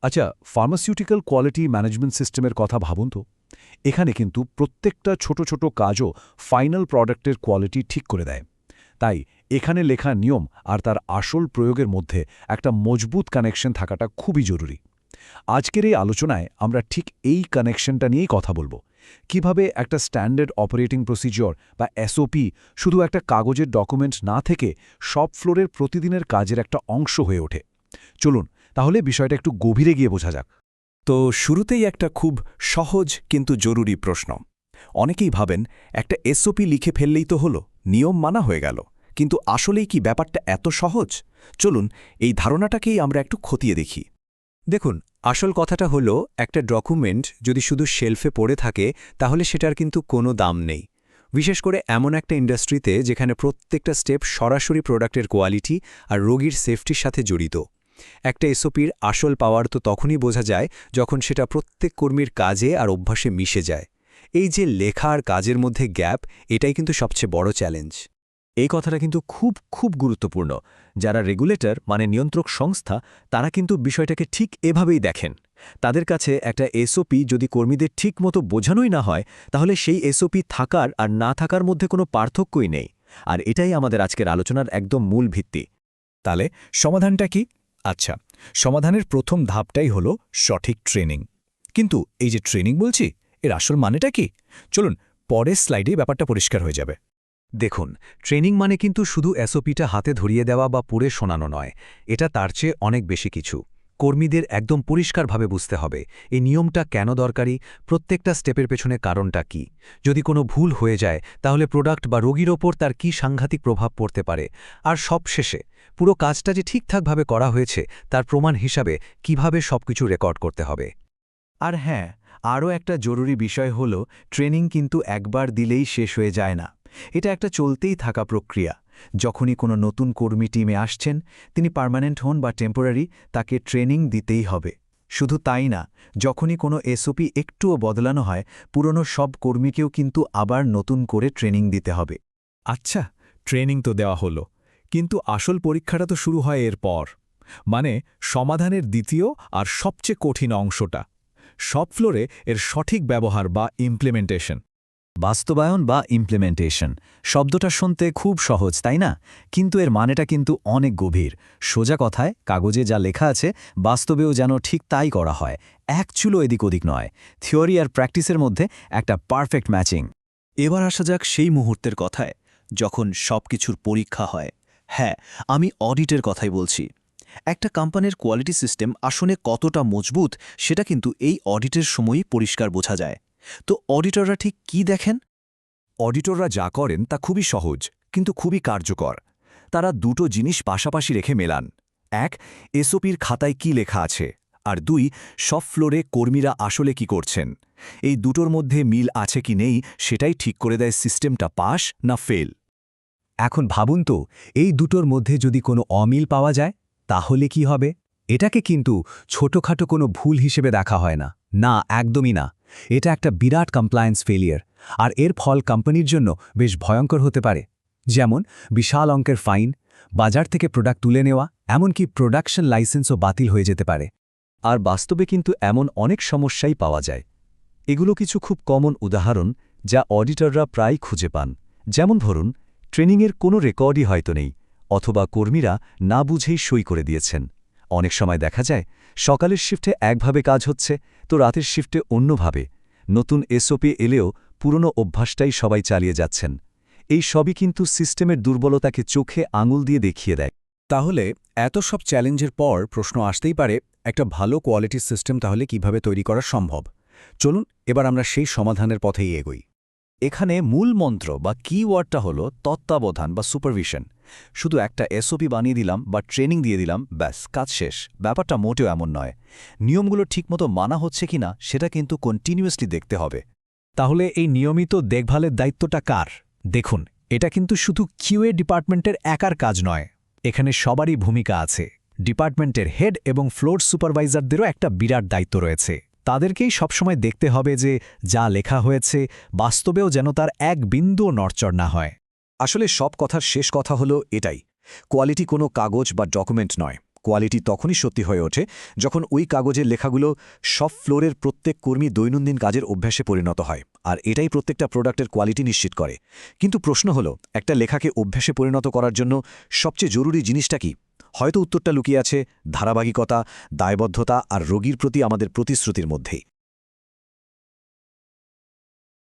আচ্ছা, pharmaceutical quality management সিস্টেমের কথা ভাবুন তো। এখানে কিন্তু প্রত্যেকটা ছোট ছোট কাজও ফাইনাল প্রোডাক্টের কোয়ালিটি ঠিক করে দেয়। তাই এখানে লেখা নিয়ম আর তার আসল প্রয়োগের মধ্যে একটা মজবুত কানেকশন থাকাটা খুবই জরুরি। আজকের এই আলোচনায় আমরা ঠিক এই কানেকশনটা নিয়েই কথা বলবো। কিভাবে একটা স্ট্যান্ডার্ড অপারেটিং প্রসিজিওর বা এসওপি শুধু একটা কাগজের ডকুমেন্ট না থেকে সব ফ্লোরের প্রতিদিনের কাজের একটা অংশ হয়ে ওঠে। চলুন তাহলে বিষয়টা একটু গভীরে গিয়ে বোঝা যাক। তো শুরুতেই একটা খুব সহজ কিন্তু জরুরি প্রশ্ন। অনেকেই ভাবেন একটা এসওপি লিখে ফেললেই তো হলো, নিয়ম মানা হয়ে গেল। কিন্তু আসলেই কি ব্যাপারটা এত সহজ? চলুন এই ধারণাটাকেই আমরা একটু খতিয়ে দেখি। দেখুন, আসল কথাটা হলো একটা ডকুমেন্ট যদি শুধু শেলফে পড়ে থাকে তাহলে সেটার কিন্তু কোনো দাম নেই। বিশেষ করে এমন একটা ইন্ডাস্ট্রিতে যেখানে প্রত্যেকটা স্টেপ সরাসরি প্রোডাক্টের কোয়ালিটি আর রোগীর সেফটির সাথে জড়িত। একটা এসওপির আসল পাওয়ার তো তখনই বোঝা যায় যখন সেটা প্রত্যেক কর্মীর কাজে আর অভ্যাসে মিশে যায়। এই যে লেখা আর কাজের মধ্যে গ্যাপ, এটাই কিন্তু সবচেয়ে বড় চ্যালেঞ্জ। এই কথাটা কিন্তু খুব খুব গুরুত্বপূর্ণ। যারা রেগুলেটর মানে নিয়ন্ত্রক সংস্থা, তারা কিন্তু বিষয়টাকে ঠিক এভাবেই দেখেন। তাদের কাছে একটা এসওপি যদি কর্মীদের ঠিক মতো বোঝানোই না হয়, তাহলে সেই এসওপি থাকার আর না থাকার মধ্যে কোনো পার্থক্যই নেই। আর এটাই আমাদের আজকের আলোচনার একদম মূল ভিত্তি। তাহলে সমাধানটা কি? আচ্ছা, সমাধানের প্রথম ধাপটাই হলো সঠিক ট্রেনিং। কিন্তু এই যে ট্রেনিং বলছি, এর আসল মানেটা কি? চলুন পরের স্লাইডে ব্যাপারটা পরিষ্কার হয়ে যাবে। দেখুন, ট্রেনিং মানে কিন্তু শুধু এসওপিটা হাতে ধরিয়ে দেওয়া বা পড়ে শোনানো নয়। এটা তার চেয়ে অনেক বেশি কিছু। কর্মীদের একদম পরিষ্কারভাবে বুঝতে হবে এই নিয়মটা কেন দরকারি, প্রত্যেকটা স্টেপের পেছনে কারণটা কি। যদি কোনো ভুল হয়ে যায় তাহলে প্রোডাক্ট বা রোগীর ওপর তার কী সাংঘাতিক প্রভাব পড়তে পারে। আর সবশেষে পুরো কাজটা যে ঠিকঠাকভাবে করা হয়েছে তার প্রমাণ হিসাবে কিভাবে সবকিছু রেকর্ড করতে হবে। আর হ্যাঁ, আরও একটা জরুরি বিষয় হল, ট্রেনিং কিন্তু একবার দিলেই শেষ হয়ে যায় না। এটা একটা চলতেই থাকা প্রক্রিয়া। যখনই কোনো নতুন কর্মী টিমে আসছেন, তিনি পার্মানেন্ট হন বা টেম্পোরারি, তাকে ট্রেনিং দিতেই হবে। শুধু তাই না, যখনই কোনো এসওপি একটুও বদলানো হয়, পুরনো সব কর্মীকেও কিন্তু আবার নতুন করে ট্রেনিং দিতে হবে। আচ্ছা, ট্রেনিং তো দেওয়া হলো, কিন্তু আসল পরীক্ষাটা তো শুরু হয় এরপর। মানে সমাধানের দ্বিতীয় আর সবচেয়ে কঠিন অংশটা, সব ফ্লোরে এর সঠিক ব্যবহার বা ইমপ্লিমেন্টেশন। বাস্তবায়ন বা ইমপ্লিমেন্টেশন শব্দটা শুনতে খুব সহজ, তাই না? কিন্তু এর মানেটা কিন্তু অনেক গভীর। সোজা কথায়, কাগজে যা লেখা আছে বাস্তবেও যেন ঠিক তাই করা হয়। এক চুলো এদিক ওদিক নয়। থিওরি আর প্র্যাকটিসের মধ্যে একটা পারফেক্ট ম্যাচিং। এবার আসা যাক সেই মুহূর্তের কথায়, যখন সবকিছুর পরীক্ষা হয়। হ্যাঁ, আমি অডিটের কথাই বলছি। একটা কোম্পানির কোয়ালিটি সিস্টেম আসলে কতটা মজবুত সেটা কিন্তু এই অডিটের সময়ই পরিষ্কার বোঝা যায়। তো অডিটররা ঠিক কি দেখেন? অডিটররা যা করেন তা খুবই সহজ, কিন্তু খুবই কার্যকর। তারা দুটো জিনিস পাশাপাশি রেখে মেলান। এক, এসওপির খাতায় কি লেখা আছে, আর দুই, সব ফ্লোরে কর্মীরা আসলে কি করছেন। এই দুটোর মধ্যে মিল আছে কি নেই সেটাই ঠিক করে দেয় সিস্টেমটা পাস না ফেল। এখন ভাবুন তো, এই দুটোর মধ্যে যদি কোনো অমিল পাওয়া যায় তাহলে কি হবে? এটাকে কিন্তু ছোটখাটো কোনো ভুল হিসেবে দেখা হয় না। না, একদমই না। এটা একটা বিরাট কমপ্লায়েন্স ফেলিয়ার। আর এর ফল কোম্পানির জন্য বেশ ভয়ঙ্কর হতে পারে। যেমন বিশাল অঙ্কের ফাইন, বাজার থেকে প্রোডাক্ট তুলে নেওয়া, এমনকি প্রোডাকশন লাইসেন্সও বাতিল হয়ে যেতে পারে। আর বাস্তবে কিন্তু এমন অনেক সমস্যাই পাওয়া যায়। এগুলো কিছু খুব কমন উদাহরণ যা অডিটররা প্রায় খুঁজে পান। যেমন ধরুন, ট্রেনিংয়ের কোনো রেকর্ডই হয়তো নেই, অথবা কর্মীরা না বুঝেই সই করে দিয়েছেন। অনেক সময় দেখা যায় সকালের শিফটে একভাবে কাজ হচ্ছে, তো রাতের শিফটে অন্যভাবে। নতুন এসওপি এলেও পুরনো অভ্যাসটাই সবাই চালিয়ে যাচ্ছেন। এই সবই কিন্তু সিস্টেমের দুর্বলতাকে চোখে আঙুল দিয়ে দেখিয়ে দেয়। তাহলে এত সব চ্যালেঞ্জের পর প্রশ্ন আসতেই পারে, একটা ভালো কোয়ালিটি সিস্টেম তাহলে কিভাবে তৈরি করা সম্ভব? চলুন এবার আমরা সেই সমাধানের পথেই এগোই। এখানে মূল মন্ত্র বা কিওয়ার্ডটা হলো তত্ত্বাবধান বা সুপারভিশন। শুধু একটা এসওপি বানিয়ে দিলাম বা ট্রেনিং দিয়ে দিলাম, ব্যাস কাজ শেষ। ব্যাপারটা মোটেও এমন নয়। নিয়মগুলো ঠিকমতো মানা হচ্ছে কিনা সেটা কিন্তু কন্টিনিউয়াসলি দেখতে হবে। তাহলে এই নিয়মিত দেখভালের দায়িত্বটা কার? দেখুন, এটা কিন্তু শুধু কিউএ ডিপার্টমেন্টের একার কাজ নয়। এখানে সবারই ভূমিকা আছে। ডিপার্টমেন্টের হেড এবং ফ্লোর সুপারভাইজারদেরও একটা বিরাট দায়িত্ব রয়েছে। তাদেরকেই সবসময় দেখতে হবে যে যা লেখা হয়েছে বাস্তবেও যেন তার এক বিন্দুও নড়চড় না হয়। আসলে সব কথার শেষ কথা হলো এটাই, কোয়ালিটি কোনো কাগজ বা ডকুমেন্ট নয়, কোয়ালিটি তখনই সত্যি হয়ে ওঠে যখন ওই কাগজের লেখাগুলো সব ফ্লোরের প্রত্যেক কর্মী দৈনন্দিন কাজের অভ্যাসে পরিণত হয়, আর এটাই প্রত্যেকটা প্রোডাক্টের কোয়ালিটি নিশ্চিত করে। কিন্তু প্রশ্ন হলো, একটা লেখাকে অভ্যাসে পরিণত করার জন্য সবচেয়ে জরুরি জিনিসটা কি? হয়তো উত্তরটা লুকিয়ে আছে ধারাবাহিকতা, দায়বদ্ধতা আর রোগীর প্রতি আমাদের প্রতিশ্রুতির মধ্যেই।